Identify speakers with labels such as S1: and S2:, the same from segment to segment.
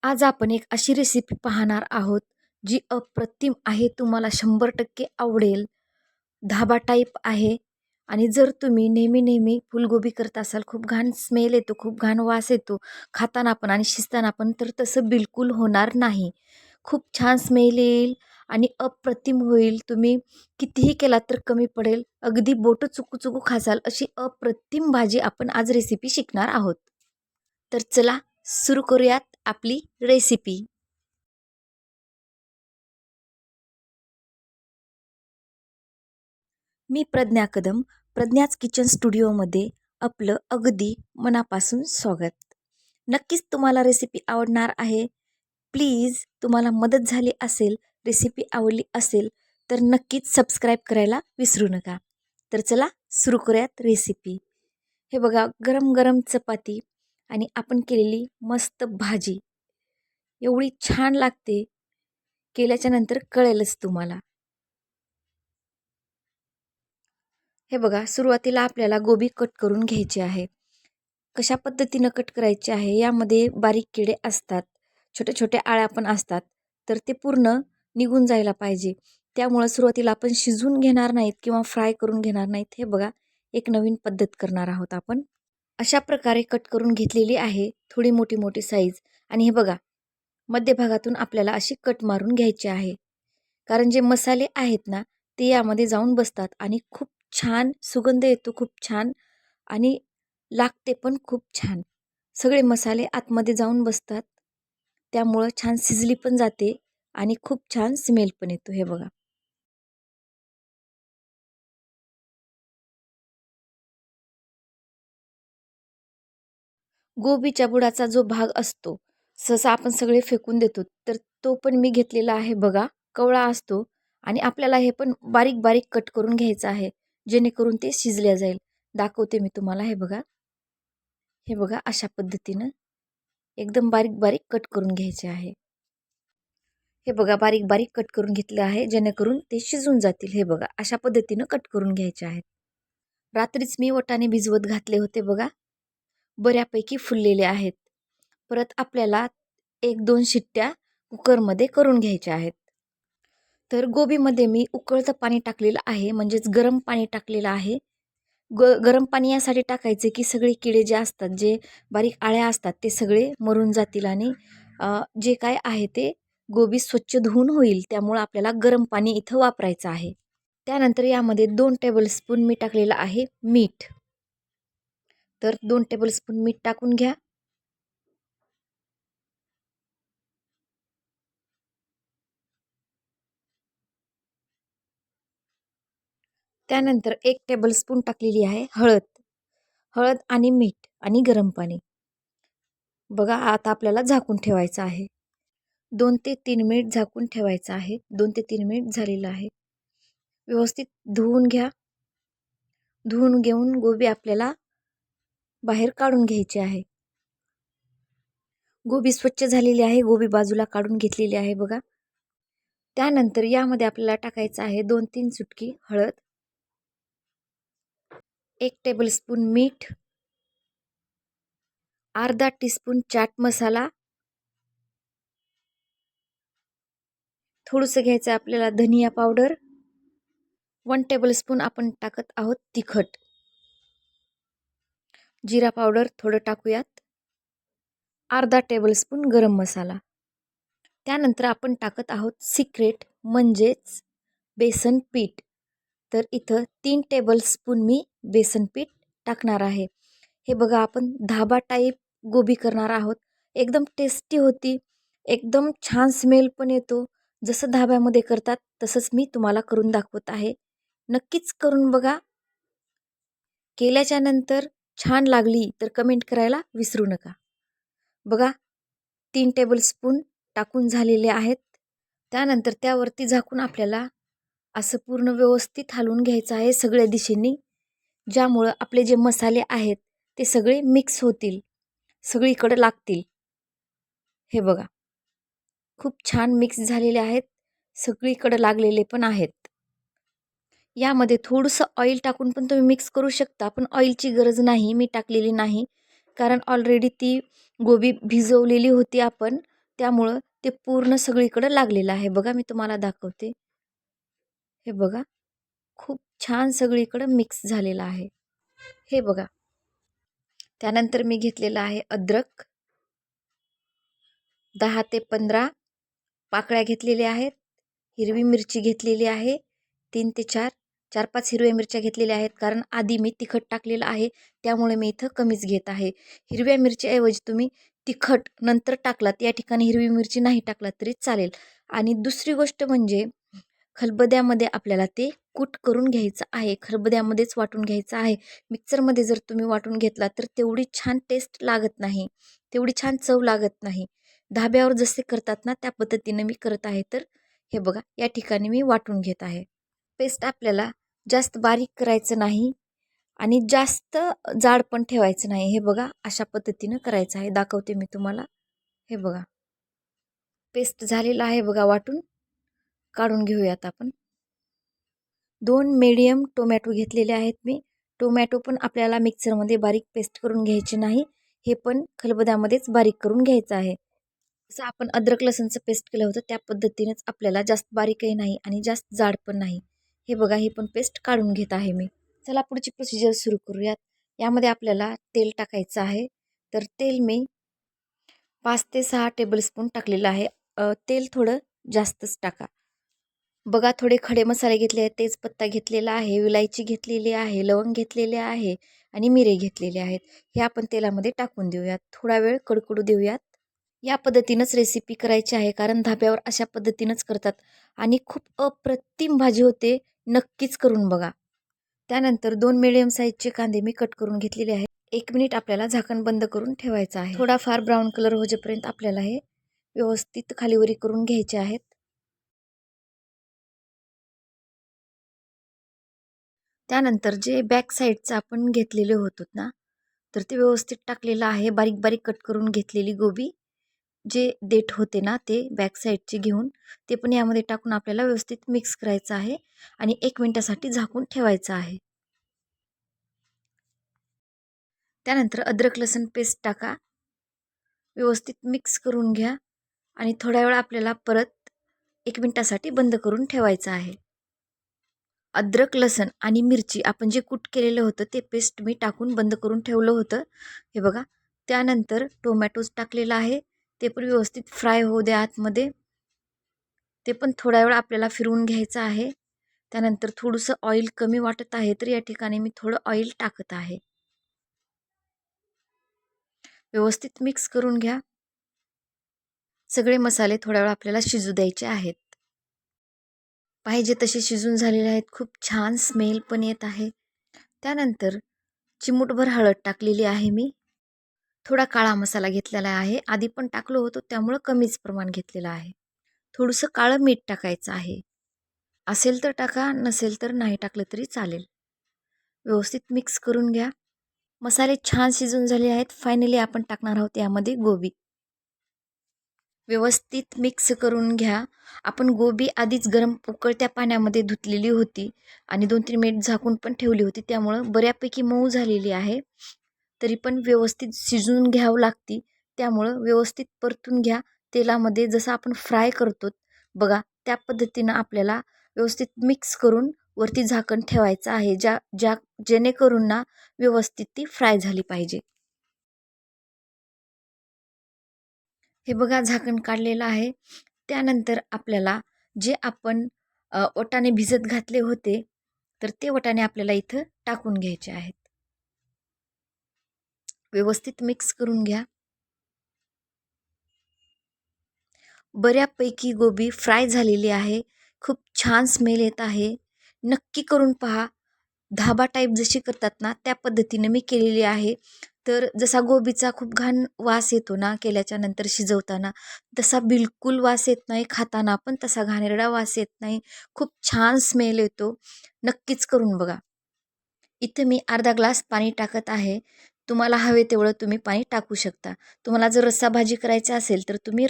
S1: आज आपण एक अशी रेसिपी पाहणार आहोत, जी अप्रतिम आहे. तुम्हाला 100% आवडेल. धाबा टाईप आहे आणि जर तुम्ही नेहमी-नेहमी फुलगोबी करत असाल, खूप घाण स्मेल येतो, खूप घाण वास येतो खाताना पण आणि शिजताना पण, तर तसं बिलकुल होणार नाही. खूप छान स्मेल येईल आणि अप्रतिम होईल. तुम्ही कितीही केलात तर कमी पडेल. अगदी बोटं चुकू-चुकू खासाल अशी अप्रतिम भाजी आपण आज रेसिपी शिकणार आहोत. तर चला सुरू करूयात आपली रेसिपी. मी प्रज्ञा कदम, प्रज्ञाच किचन स्टुडिओमध्ये आपलं अगदी मनापासून स्वागत. नक्कीच तुम्हाला रेसिपी आवडणार आहे. प्लीज तुम्हाला मदत झाली असेल, रेसिपी आवडली असेल, तर नक्कीच सबस्क्राईब करायला विसरू नका. तर चला सुरू करूयात रेसिपी. हे बघा, गरम-गरम चपाती आणि आपण केलेली मस्त भाजी. एवढी छान लागते, केल्याच्या नंतर कळेलच तुम्हाला. हे बघा, सुरुवातीला आपल्याला गोबी कट करून घ्यायची आहे. कशा पद्धतीनं कट करायचे आहे, यामध्ये बारीक किडे असतात, छोट्या-छोट्या आळ्या पण असतात, तर ते पूर्ण निघून जायला पाहिजे. त्यामुळं सुरुवातीला आपण शिजवून घेणार नाहीत किंवा फ्राय करून घेणार नाहीत. हे बघा, एक नवीन पद्धत करणार आहोत आपण. अशा प्रकारे कट करून घेतलेली आहे, थोडी मोठी-मोठी साईज. आणि हे बघा, मध्यभागातून आपल्याला अशी कट मारून घ्यायची आहे. कारण जे मसाले आहेत ना, ते यामध्ये जाऊन बसतात आणि खूप छान सुगंध येतो, खूप छान, आणि लागते पण खूप छान. सगळे मसाले आतमध्ये जाऊन बसतात, त्यामुळं छान शिजली पण जाते आणि खूप छान स्मेल पण येतो. हे बघा. गोबीच्या बुडाचा जो भाग असतो, सहसा आपण सगळे फेकून देतो, तर तो पण मी घेतलेला आहे बघा. कवळा असतो आणि आपल्याला हे पण बारीक-बारीक कट करून घ्यायचं आहे, जेणेकरून ते शिजल्या जाईल. दाखवते मी तुम्हाला. हे बघा. हे बघा, अशा पद्धतीनं एकदम बारीक-बारीक कट करून घ्यायचे आहे. हे बघा, बारीक-बारीक कट करून घेतलं आहे, जेणेकरून ते शिजून जातील. हे बघा, अशा पद्धतीनं कट करून घ्यायचे आहेत. रात्रीच मी वाटाणे भिजवत घातले होते बघा. बऱ्यापैकी फुललेले आहेत. परत आपल्याला 1-2 शिट्ट्या कुकरमध्ये करून घ्यायच्या आहेत. तर गोबीमध्ये मी उकळतं पाणी टाकलेलं आहे, म्हणजेच गरम पाणी टाकलेलं आहे. गरम पाणी यासाठी टाकायचे की सगळे किडे जे असतात, जे बारीक आळ्या असतात, ते सगळे मरून जातील आणि जे काय आहे ते गोबी स्वच्छ धुवून होईल. त्यामुळं आपल्याला गरम पाणी इथं वापरायचं आहे. त्यानंतर यामध्ये 2 टेबलस्पून मी टाकलेलं आहे मीठ. तर 2 टेबलस्पून मीठ टाकून घ्या. त्यानंतर 1 टेबलस्पून टाकलेली आहे हळद. हळद आणि मीठ आणि गरम पाणी. बघा, आता आपल्याला झाकून ठेवायचं आहे. 2 ते 3 मिनिट झाकून ठेवायचं आहे. 2 ते 3 मिनिट झालेलं आहे. व्यवस्थित धुवून घ्या. धुवून घेऊन गोबी आपल्याला बाहेर काढून घ्यायची आहे. गोबी स्वच्छ झालेली आहे. गोबी बाजूला काढून घेतलेली आहे बघा. त्यानंतर यामध्ये आपल्याला टाकायचं आहे 2-3 चुटकी हळद, 1 टेबलस्पून मीठ, अर्धा टीस्पून चाट मसाला, थोडंसं घ्यायचं आपल्याला धनिया पावडर, 1 टेबलस्पून आपण टाकत आहोत तिखट, जिरा पावडर थोडं टाकूयात, अर्धा टेबलस्पून गरम मसाला. त्यानंतर आपण टाकत आहोत सिक्रेट, म्हणजेच बेसन पीठ. तर इथं 3 टेबलस्पून मी बेसन पीठ टाकणार आहे. हे बघा, आपण धाबा टाईप गोबी करणार आहोत. एकदम टेस्टी होती, एकदम छान स्मेल पण येतो. जसं धाब्यामध्ये करतात तसंच मी तुम्हाला करून दाखवत आहे. नक्कीच करून बघा. केल्याच्या नंतर छान लागली तर कमेंट करायला विसरू नका. बघा, 3 टेबलस्पून टाकून झालेले आहेत. त्यानंतर त्यावरती झाकून आपल्याला असं पूर्ण व्यवस्थित हलवून घ्यायचं आहे सगळ्या दिशेने, ज्यामुळं आपले जे मसाले आहेत ते सगळे मिक्स होतील, सगळीकडे लागतील. हे बघा, खूप छान मिक्स झालेले आहेत, सगळीकडे लागलेले पण आहेत. यामध्ये थोडंसं ऑइल टाकून पण तुम्ही मिक्स करू शकता, पण ऑइलची गरज नाही, मी टाकलेली नाही. कारण ऑलरेडी ती गोबी भिजवलेली होती आपण, त्यामुळं ते पूर्ण सगळीकडं लागलेलं आहे. बघा मी तुम्हाला दाखवते. हे बघा, खूप छान सगळीकडं मिक्स झालेलं आहे. हे बघा. त्यानंतर मी घेतलेलं आहे अद्रक. 10 ते 15 पाकळ्या घेतलेल्या आहेत. हिरवी मिरची घेतलेली आहे 3 ते 4. 4-5 हिरव्या मिरच्या घेतलेल्या आहेत, कारण आधी मी तिखट टाकलेलं आहे, त्यामुळे मी इथं कमीच घेत आहे. हिरव्या मिरचीऐवजी तुम्ही तिखट नंतर टाकलात, या ठिकाणी हिरवी मिरची नाही टाकलात तरी चालेल. आणि दुसरी गोष्ट म्हणजे खलबत्यामध्ये आपल्याला ते कूट करून घ्यायचं आहे. खलबत्यामध्येच वाटून घ्यायचं आहे. मिक्सरमध्ये जर तुम्ही वाटून घेतला तर तेवढी छान टेस्ट लागत नाही, तेवढी छान चव लागत नाही. धाब्यावर जसे करतात ना, त्या पद्धतीने मी करत आहे. तर हे बघा, या ठिकाणी मी वाटून घेत आहे. पेस्ट आपल्याला जास्त बारीक करायचं नाही आणि जास्त जाड पण ठेवायचं नाही. हे बघा, अशा पद्धतीनं करायचं आहे. दाखवते मी तुम्हाला. हे बघा, पेस्ट झालेला आहे बघा वाटून. काढून घेऊयात आपण. 2 मीडियम टोमॅटो घेतलेले आहेत मी. टोमॅटो पण आपल्याला मिक्सरमध्ये बारीक पेस्ट करून घ्यायची नाही. हे पण खलबत्यामध्येच बारीक करून घ्यायचं आहे. जसं आपण अद्रक लसूणचं पेस्ट केलं होतं त्या पद्धतीनेच आपल्याला जास्त बारीकही नाही आणि जास्त जाड पण नाही. हे बघा, ही पण पेस्ट काढून घेत आहे मी. चला पुढची प्रोसिजर सुरू करूयात. यामध्ये आपल्याला तेल टाकायचं आहे. तर तेल मी 5 ते 6 टेबलस्पून टाकलेलं आहे. तेल थोडं जास्तच टाका. बघा, थोडे खडे मसाले घेतले आहेत. तेजपत्ता घेतलेला आहे, विलायची घेतलेली आहे, लवंग घेतलेले आहे आणि मिरे घेतलेले आहेत. हे आपण तेलामध्ये टाकून देऊयात. थोडा वेळ कडकडू देऊयात. या पद्धतीनंच रेसिपी करायची आहे, कारण धाब्यावर अशा पद्धतीनंच करतात आणि खूप अप्रतिम भाजी होते. नक्कीच करून बघा. त्यानंतर 2 मिडियम साईजचे कांदे मी कट करून घेतलेले आहेत. 1 मिनिट आपल्याला झाकण बंद करून ठेवायचं आहे. थोडाफार ब्राऊन कलर होजेपर्यंत आपल्याला हे व्यवस्थित खालीवरी करून घ्यायचे आहेत. त्यानंतर जे बॅक साईडचं आपण घेतलेले होतो ना, तर ते व्यवस्थित टाकलेलं आहे. बारीक बारीक कट करून घेतलेली गोबी, जे देठ होते ना ते बॅक साईडचे घेऊन ते पण यामध्ये टाकून आपल्याला व्यवस्थित मिक्स करायचं आहे आणि 1 मिनिटासाठी झाकून ठेवायचं आहे. त्यानंतर अद्रक लसूण पेस्ट टाका, व्यवस्थित मिक्स करून घ्या आणि थोड्या वेळ आपल्याला परत 1 मिनिटासाठी बंद करून ठेवायचं आहे. अद्रक लसूण आणि मिरची आपण जे कूट केलेलं होतं ते पेस्ट मी टाकून बंद करून ठेवलं होतं. हे बघा, त्यानंतर टोमॅटोज टाकलेला आहे, ते पण व्यवस्थित फ्राय होऊ द्या आतमध्ये. ते पण थोडा वेळ आपल्याला फिरवून घ्यायचं आहे. त्यानंतर थोडंसं ऑइल कमी वाटत आहे, तर या ठिकाणी मी थोडं ऑइल टाकत आहे. व्यवस्थित मिक्स करून घ्या. सगळे मसाले थोड्या वेळ आपल्याला शिजू द्यायचे आहेत. पाहिजे तसे शिजून झालेले आहेत. खूप छान स्मेल पण येत आहे. त्यानंतर चिमूटभर हळद टाकलेली आहे मी. थोडा काळा मसाला घेतलेला आहे. आधी पण टाकलो होतो, त्यामुळं कमीच प्रमाण घेतलेलं आहे. थोडंसं काळं मीठ टाकायचं आहे. असेल तर टाका, नसेल तर नाही टाकलं तरी चालेल. व्यवस्थित मिक्स करून घ्या. मसाले छान शिजून झाले आहेत. फायनली आपण टाकणार आहोत यामध्ये गोबी. व्यवस्थित मिक्स करून घ्या. आपण गोबी आधीच गरम उकळत्या पाण्यामध्ये धुतलेली होती आणि 2-3 मिनिट झाकून पण ठेवली होती. त्यामुळं बऱ्यापैकी मऊ झालेली आहे. तरी पण व्यवस्थित शिजवून घ्यावं लागते. त्यामुळं व्यवस्थित परतून घ्या. तेलामध्ये जसं आपण फ्राय करतो बघा, त्या पद्धतीनं आपल्याला व्यवस्थित मिक्स करून वरती झाकण ठेवायचं आहे. ज्या ज्या जेणेकरून ना व्यवस्थित ती फ्राय झाली पाहिजे. हे बघा, झाकण काढलेलं आहे. त्यानंतर आपल्याला जे आपण वाटाणे भिजत घातले होते, तर ते वाटाणे आपल्याला इथं टाकून घ्यायचे आहेत. व्यवस्थित मिक्स करून घ्या. बऱ्यापैकी गोबी फ्राय झालेली आहे. खूप छान स्मेल येत आहे. नक्की करून पहा. धाबा टाईप जशी करतात ना, त्या पद्धतीने मी केलेली आहे. तर जसा गोबीचा खूप घाण वास येतो ना केल्याच्या नंतर शिजवताना, तसा बिलकुल वास येत नाही. खाताना पण तसा घाणेरडा वास येत नाही. खूप छान स्मेल येतो. नक्कीच करून बघा. इथे मी अर्धा ग्लास पाणी टाकत आहे. तुम्हाला हवे तेवढं तुम्ही पाणी टाकू शकता. तुम्हाला जर रस्सा भाजी करायची असेल तर तुम्ही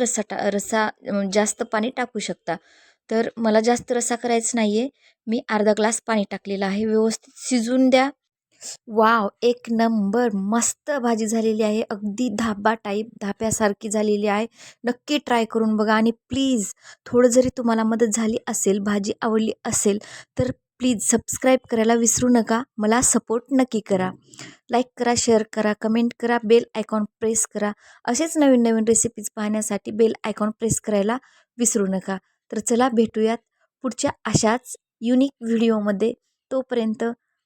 S1: जास्त पाणी टाकू शकता. तर मला जास्त रस्सा करायचा नाही आहे. मी अर्धा ग्लास पाणी टाकलेलं आहे. व्यवस्थित शिजून द्या. वाव! एक नंबर मस्त भाजी झालेली आहे. अगदी धाबा टाईप धाब्यासारखी झालेली आहे. नक्की ट्राय करून बघा आणि प्लीज थोडं जरी तुम्हाला मदत झाली असेल, भाजी आवडली असेल, तर प्लीज सबस्क्राईब करायला विसरू नका. मला सपोर्ट नक्की करा. लाईक करा, शेअर करा, कमेंट करा, बेल आयकॉन प्रेस करा. असेच नवीन-नवीन रेसिपीज पाहण्यासाठी बेल आयकॉन प्रेस करायला विसरू नका. तर चला भेटूयात पुढच्या अशाच युनिक व्हिडिओमध्ये. तोपर्यंत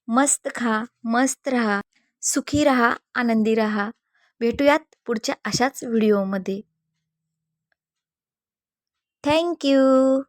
S1: मस्त खा, मस्त रहा, सुखी रहा, आनंदी रहा. भेटूयात पुढच्या अशाच व्हिडिओमध्ये. Thank you.